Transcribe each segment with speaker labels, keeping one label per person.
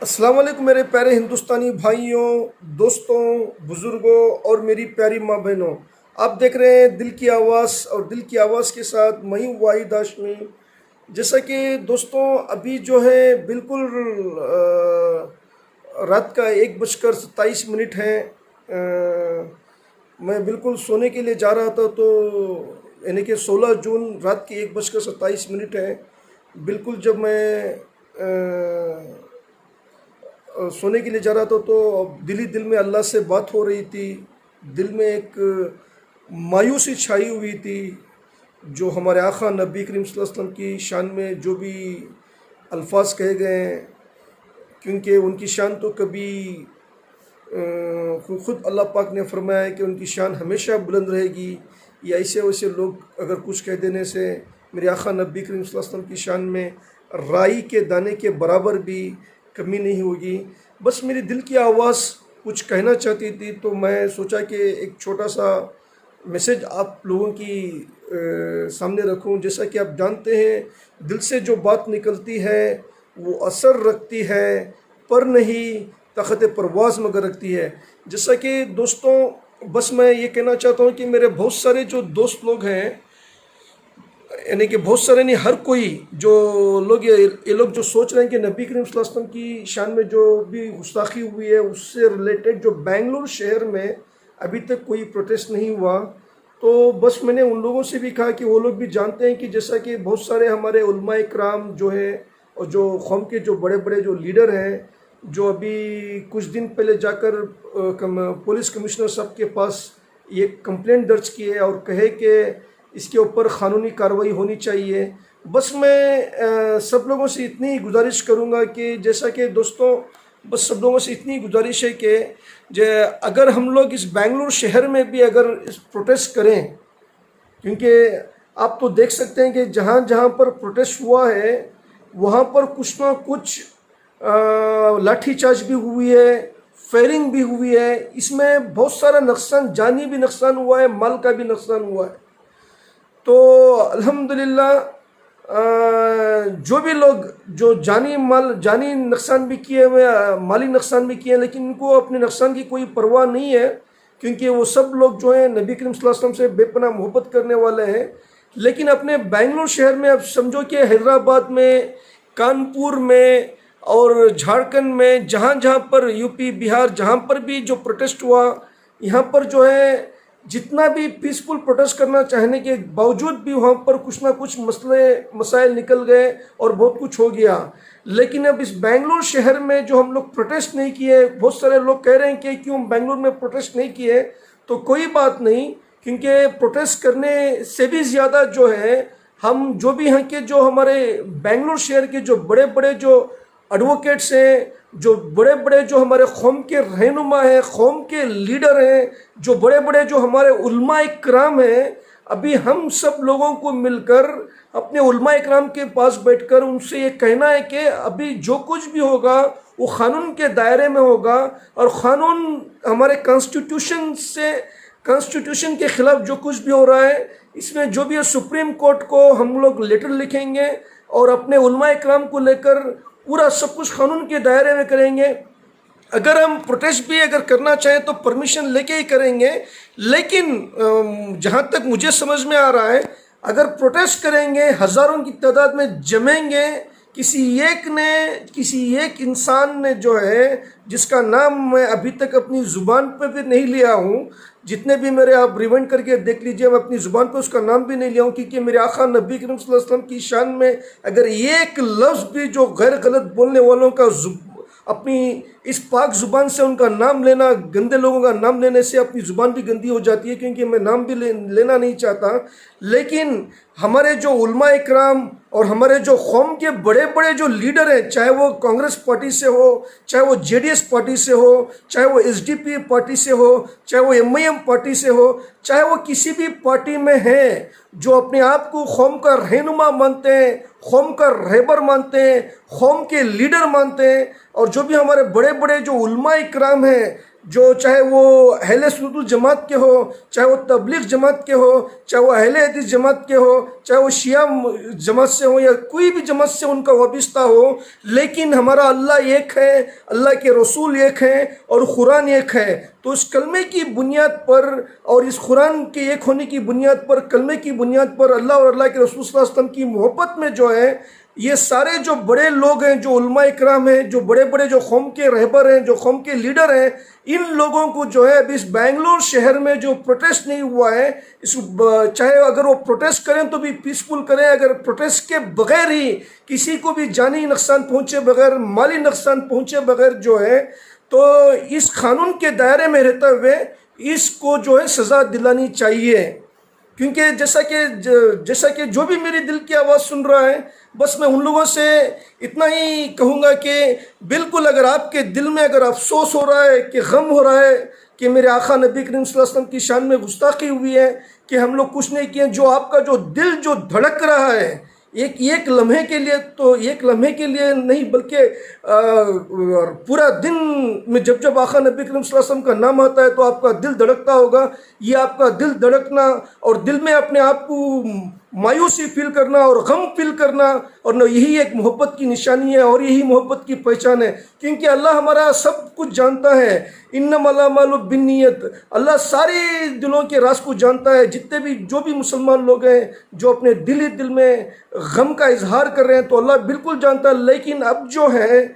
Speaker 1: السلام علیکم میرے پیارے ہندوستانی بھائیوں، دوستوں، بزرگوں اور میری پیاری ماں بہنوں۔ آپ دیکھ رہے ہیں دل کی آواز، اور دل کی آواز کے ساتھ میں ہوں واحد ہاشمی۔ جیسا کہ دوستوں ابھی جو ہے بالکل رات کا 1:27 ہے۔ میں بالکل سونے کے لیے جا رہا تھا، تو یعنی کہ 16 جون رات کی 1:27 ہے۔ بالکل جب میں سونے کے لیے جا رہا تھا تو دل میں اللہ سے بات ہو رہی تھی۔ دل میں ایک مایوسی چھائی ہوئی تھی، جو ہمارے آقا نبی کریم صلی اللہ علیہ وسلم کی شان میں جو بھی الفاظ کہے گئے ہیں، کیونکہ ان کی شان تو کبھی خود اللہ پاک نے فرمایا ہے کہ ان کی شان ہمیشہ بلند رہے گی، یا ایسے ویسے لوگ اگر کچھ کہہ دینے سے میرے آقا نبی کریم صلی اللہ علیہ وسلم کی شان میں رائی کے دانے کے برابر بھی کمی نہیں ہوگی۔ بس میری دل کی آواز کچھ کہنا چاہتی تھی، تو میں سوچا کہ ایک چھوٹا سا میسج آپ لوگوں کی سامنے رکھوں۔ جیسا کہ آپ جانتے ہیں، دل سے جو بات نکلتی ہے وہ اثر رکھتی ہے، پر نہیں طاقت پرواز مگر رکھتی ہے۔ جیسا کہ دوستوں، بس میں یہ کہنا چاہتا ہوں کہ میرے بہت سارے جو دوست لوگ ہیں، یعنی کہ بہت سارے نہیں، ہر کوئی جو لوگ یہ لوگ جو سوچ رہے ہیں کہ نبی کریم صلی اللہ علیہ وسلم کی شان میں جو بھی گستاخی ہوئی ہے، اس سے ریلیٹڈ جو بنگلور شہر میں ابھی تک کوئی پروٹیسٹ نہیں ہوا، تو بس میں نے ان لوگوں سے بھی کہا کہ وہ لوگ بھی جانتے ہیں کہ جیسا کہ بہت سارے ہمارے علماء کرام جو ہیں، اور جو قوم کے جو بڑے بڑے جو لیڈر ہیں، جو ابھی کچھ دن پہلے جا کر پولیس کمشنر صاحب کے پاس یہ کمپلینٹ درج کی ہے اور کہے کہ اس کے اوپر قانونی کارروائی ہونی چاہیے۔ بس میں سب لوگوں سے اتنی گزارش کروں گا کہ جیسا کہ دوستوں، بس سب لوگوں سے اتنی گزارش ہے کہ اگر ہم لوگ اس بنگلور شہر میں بھی اگر اس پروٹیسٹ کریں، کیونکہ آپ تو دیکھ سکتے ہیں کہ جہاں جہاں پر پروٹیسٹ ہوا ہے وہاں پر کچھ نہ کچھ لاٹھی چارج بھی ہوئی ہے، فائرنگ بھی ہوئی ہے۔ اس میں بہت سارا نقصان، جانی بھی نقصان ہوا ہے، مال کا بھی نقصان ہوا ہے۔ تو الحمدللہ جو بھی لوگ جو جانی نقصان بھی کیے ہوئے، مالی نقصان بھی کیے ہیں، لیکن ان کو اپنے نقصان کی کوئی پرواہ نہیں ہے، کیونکہ وہ سب لوگ جو ہیں نبی کریم صلی اللہ علیہ وسلم سے بے پناہ محبت کرنے والے ہیں۔ لیکن اپنے بنگلور شہر میں اب سمجھو کہ حیدرآباد میں، کانپور میں اور جھارکھنڈ میں، جہاں جہاں پر یو پی، بہار، جہاں پر بھی جو پروٹیسٹ ہوا، یہاں پر جو ہے جتنا بھی پیسفل پروٹیسٹ کرنا چاہنے کے باوجود بھی وہاں پر کچھ نہ کچھ مسائل نکل گئے اور بہت کچھ ہو گیا۔ لیکن اب اس بنگلور شہر میں جو ہم لوگ پروٹیسٹ نہیں کیے، بہت سارے لوگ کہہ رہے ہیں کہ کیوں بنگلور میں پروٹیسٹ نہیں کیے، تو کوئی بات نہیں، کیونکہ پروٹیسٹ کرنے سے بھی زیادہ جو ہے ہم جو بھی ہیں کہ جو ہمارے بنگلور شہر کے جو بڑے بڑے جو ایڈوکیٹس ہیں، جو بڑے بڑے جو ہمارے قوم کے رہنما ہیں، قوم کے لیڈر ہیں، جو بڑے بڑے جو ہمارے علماء اکرام ہیں، ابھی ہم سب لوگوں کو مل کر اپنے علماء اکرام کے پاس بیٹھ کر ان سے یہ کہنا ہے کہ ابھی جو کچھ بھی ہوگا وہ قانون کے دائرے میں ہوگا، اور قانون ہمارے کانسٹیٹیوشن کے خلاف جو کچھ بھی ہو رہا ہے، اس میں جو بھی ہے سپریم کورٹ کو ہم لوگ لیٹر لکھیں گے، اور اپنے علماء اکرام کو لے کر پورا سب کچھ قانون کے دائرے میں کریں گے۔ اگر ہم پروٹیسٹ بھی اگر کرنا چاہیں تو پرمیشن لے کے ہی کریں گے، لیکن جہاں تک مجھے سمجھ میں آ رہا ہے، اگر پروٹیسٹ کریں گے، ہزاروں کی تعداد میں جمیں گے، کسی ایک انسان نے جو ہے، جس کا نام میں ابھی تک اپنی زبان پہ بھی نہیں لیا ہوں، جتنے بھی میرے آپ ریوائنڈ کر کے دیکھ لیجئے، میں اپنی زبان پہ اس کا نام بھی نہیں لیا ہوں، کیونکہ میرے آقا نبی کریم صلی اللہ علیہ وسلم کی شان میں اگر ایک لفظ بھی جو غیر غلط بولنے والوں کا اپنی اس پاک زبان سے ان کا نام لینا، گندے لوگوں کا نام لینے سے اپنی زبان بھی گندی ہو جاتی ہے، کیونکہ میں نام بھی لینا نہیں چاہتا۔ لیکن ہمارے جو علماء اکرام اور ہمارے جو قوم کے بڑے بڑے جو لیڈر ہیں، چاہے وہ کانگریس پارٹی سے ہو، چاہے وہ JDS پارٹی سے ہو، چاہے وہ SDP پارٹی سے ہو، چاہے وہ MIM پارٹی سے ہو، چاہے وہ کسی بھی پارٹی میں ہیں، جو اپنے آپ کو قوم کا رہنما مانتے ہیں، قوم کا رہبر مانتے ہیں، قوم کے لیڈر مانتے ہیں، اور جو بھی ہمارے بڑے بڑے جو علماء اکرام ہیں، جو چاہے وہ اہل سنت الجماعت کے ہو، چاہے وہ تبلیغ جماعت کے ہو، چاہے وہ اہل حدیث جماعت کے ہو، چاہے وہ شیعہ جماعت سے ہو یا کوئی بھی جماعت سے ان کا وابستہ ہو، لیکن ہمارا اللہ ایک ہے، اللہ کے رسول ایک ہیں اور قرآن ایک ہے۔ تو اس کلمے کی بنیاد پر اور اس قرآن کے ایک ہونے کی بنیاد پر، کلمے کی بنیاد پر، اللہ اور اللہ کے رسول صلی اللہ علیہ وسلم کی محبت میں جو ہے یہ سارے جو بڑے لوگ ہیں، جو علماء اکرام ہیں، جو بڑے بڑے جو قوم کے رہبر ہیں، جو قوم کے لیڈر ہیں، ان لوگوں کو جو ہے ابھی اس بنگلور شہر میں جو پروٹیسٹ نہیں ہوا ہے، چاہے اگر وہ پروٹیسٹ کریں تو بھی پیسفل کریں، اگر پروٹیسٹ کے بغیر ہی کسی کو بھی جانی نقصان پہنچے بغیر، مالی نقصان پہنچے بغیر جو ہے، تو اس قانون کے دائرے میں رہتے ہوئے اس کو جو ہے سزا دلانی چاہیے۔ کیونکہ جیسا کہ جو بھی میری دل کی آواز سن رہا ہے، بس میں ان لوگوں سے اتنا ہی کہوں گا کہ بالکل اگر آپ کے دل میں اگر افسوس ہو رہا ہے، کہ غم ہو رہا ہے کہ میرے آقا نبی کریم صلی اللہ علیہ وسلم کی شان میں گستاخی ہوئی ہے، کہ ہم لوگ کچھ نہیں کیے، جو آپ کا جو دل جو دھڑک رہا ہے ایک لمحے کے لیے، تو ایک لمحے کے لیے نہیں بلکہ پورا دن میں جب آقا نبی کریم صلی اللہ علیہ وسلم کا نام آتا ہے تو آپ کا دل دھڑکتا ہوگا۔ یہ آپ کا دل دھڑکنا اور دل میں اپنے آپ کو مایوسی فیل کرنا اور غم فیل کرنا، اور یہی ایک محبت کی نشانی ہے اور یہی محبت کی پہچان ہے، کیونکہ اللہ ہمارا سب کچھ جانتا ہے۔ انما الاعمال بالنیت، اللہ سارے دلوں کے راز کو جانتا ہے۔ جتنے بھی جو بھی مسلمان لوگ ہیں جو اپنے دل میں غم کا اظہار کر رہے ہیں تو اللہ بالکل جانتا ہے، لیکن اب جو ہے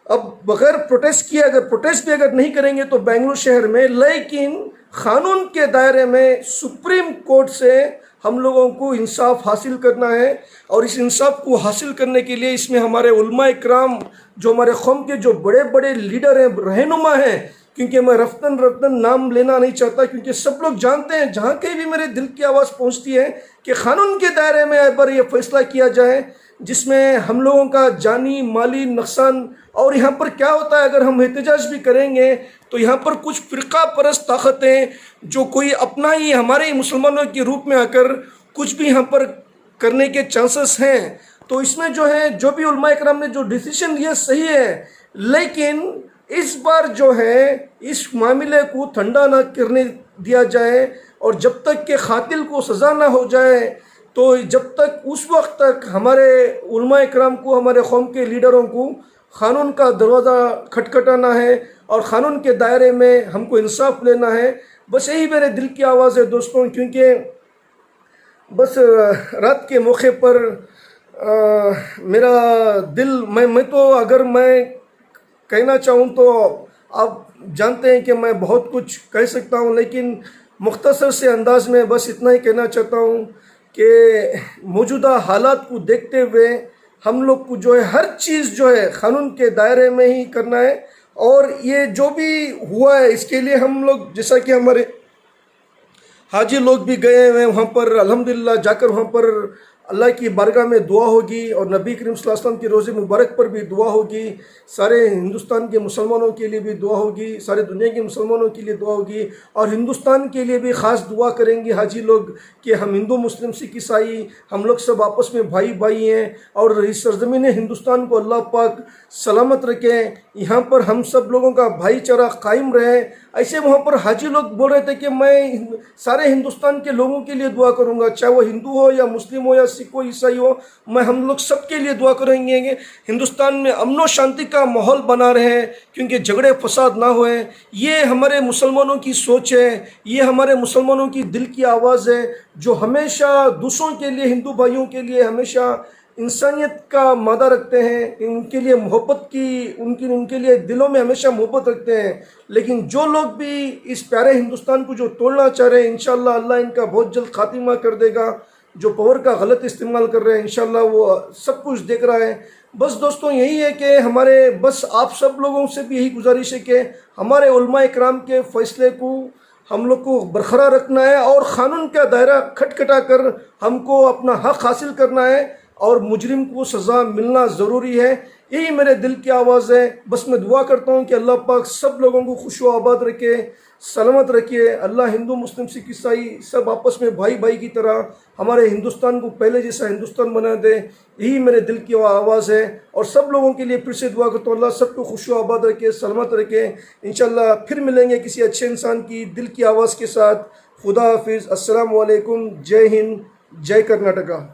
Speaker 1: اب بغیر پروٹیسٹ کیے، اگر پروٹیسٹ بھی اگر نہیں کریں گے تو بنگلور شہر میں، لیکن قانون کے دائرے میں سپریم کورٹ سے ہم لوگوں کو انصاف حاصل کرنا ہے، اور اس انصاف کو حاصل کرنے کے لیے اس میں ہمارے علماء اکرام، جو ہمارے قوم کے جو بڑے بڑے لیڈر ہیں، رہنما ہیں، کیونکہ میں رفتن نام لینا نہیں چاہتا، کیونکہ سب لوگ جانتے ہیں، جہاں کہیں بھی میرے دل کی آواز پہنچتی ہے کہ قانون کے دائرے میں ایک بار یہ فیصلہ کیا جائے جس میں ہم لوگوں کا جانی مالی نقصان، اور یہاں پر کیا ہوتا ہے اگر ہم احتجاج بھی کریں گے تو یہاں پر کچھ فرقہ پرست طاقتیں جو کوئی اپنا ہی ہمارے ہی مسلمانوں کے روپ میں آ کر کچھ بھی یہاں پر کرنے کے چانسز ہیں، تو اس میں جو ہے جو بھی علماء اکرام نے جو ڈیسیشن لیا صحیح ہے، لیکن اس بار جو ہے اس معاملے کو ٹھنڈا نہ کرنے دیا جائے، اور جب تک کہ قاتل کو سزا نہ ہو جائے، تو جب تک اس وقت تک ہمارے علماء اکرام کو، ہمارے قوم کے لیڈروں کو قانون کا دروازہ کھٹکھٹانا ہے اور قانون کے دائرے میں ہم کو انصاف لینا ہے۔ بس یہی میرے دل کی آواز ہے دوستوں، کیونکہ بس رات کے موقع پر میرا دل، میں تو اگر میں کہنا چاہوں تو آپ جانتے ہیں کہ میں بہت کچھ کہہ سکتا ہوں، لیکن مختصر سے انداز میں بس اتنا ہی کہنا چاہتا ہوں کہ موجودہ حالات کو دیکھتے ہوئے ہم لوگ کو جو ہے ہر چیز جو ہے قانون کے دائرے میں ہی کرنا ہے، اور یہ جو بھی ہوا ہے اس کے لیے ہم لوگ، جیسا کہ ہمارے حاجی لوگ بھی گئے ہوئے وہاں پر، الحمدللہ جا کر وہاں پر اللہ کی بارگاہ میں دعا ہوگی، اور نبی کریم صلی اللہ علیہ وسلم کی روز مبارک پر بھی دعا ہوگی، سارے ہندوستان کے مسلمانوں کے لیے بھی دعا ہوگی، سارے دنیا کے مسلمانوں کے لیے دعا ہوگی، اور ہندوستان کے لیے بھی خاص دعا کریں گے حاجی لوگ کہ ہم ہندو مسلم سکھ عیسائی ہم لوگ سب آپس میں بھائی ہیں، اور اس سرزمین ہندوستان کو اللہ پاک سلامت رکھیں، یہاں پر ہم سب لوگوں کا بھائی چارہ قائم رہے۔ ایسے وہاں پر حاجی لوگ بول رہے تھے کہ میں سارے ہندوستان کے لوگوں کے لیے دعا کروں گا، چاہے وہ ہندو ہو یا مسلم ہو یا سکھ ہو عیسائی ہو، ہم لوگ سب کے لیے دعا کریں گے کہ ہندوستان میں امن و شانتی کا ماحول بنا رہے، کیونکہ جھگڑے فساد نہ ہوئے۔ یہ ہمارے مسلمانوں کی سوچ ہے، یہ ہمارے مسلمانوں کی دل کی آواز ہے، جو ہمیشہ دوسروں کے لیے، ہندو بھائیوں کے لیے ہمیشہ انسانیت کا مادہ رکھتے ہیں، ان کے لیے محبت کی، ان کے لیے دلوں میں ہمیشہ محبت رکھتے ہیں۔ لیکن جو لوگ بھی اس پیارے ہندوستان کو جو توڑنا چاہ رہے ہیں، انشاءاللہ اللہ ان کا بہت جلد خاتمہ کر دے گا۔ جو پاور کا غلط استعمال کر رہے ہیں انشاءاللہ وہ سب کچھ دیکھ رہا ہے۔ بس دوستوں یہی ہے کہ ہمارے بس آپ سب لوگوں سے بھی یہی گزارش ہے کہ ہمارے علماء اکرام کے فیصلے کو ہم لوگ کو برقرار رکھنا ہے، اور قانون کا دائرہ کھٹکھٹا کر ہم کو اپنا حق حاصل کرنا ہے، اور مجرم کو سزا ملنا ضروری ہے. یہی میرے دل کی آواز ہے. بس میں دعا کرتا ہوں کہ اللہ پاک سب لوگوں کو خوش و آباد رکھے, سلامت رکھے. اللہ ہندو مسلم سکھ عیسائی سب آپس میں بھائی بھائی کی طرح ہمارے ہندوستان کو پہلے جیسا ہندوستان بنا دے. یہی میرے دل کی آواز ہے. اور سب لوگوں کے لیے پھر سے دعا کرتا ہوں اللہ سب کو خوش و آباد رکھے, سلامت رکھے. انشاءاللہ پھر ملیں گے کسی اچھے انسان کی دل کی آواز کے ساتھ. خدا حافظ. السلام علیکم. جے ہند, جے کرناٹکا.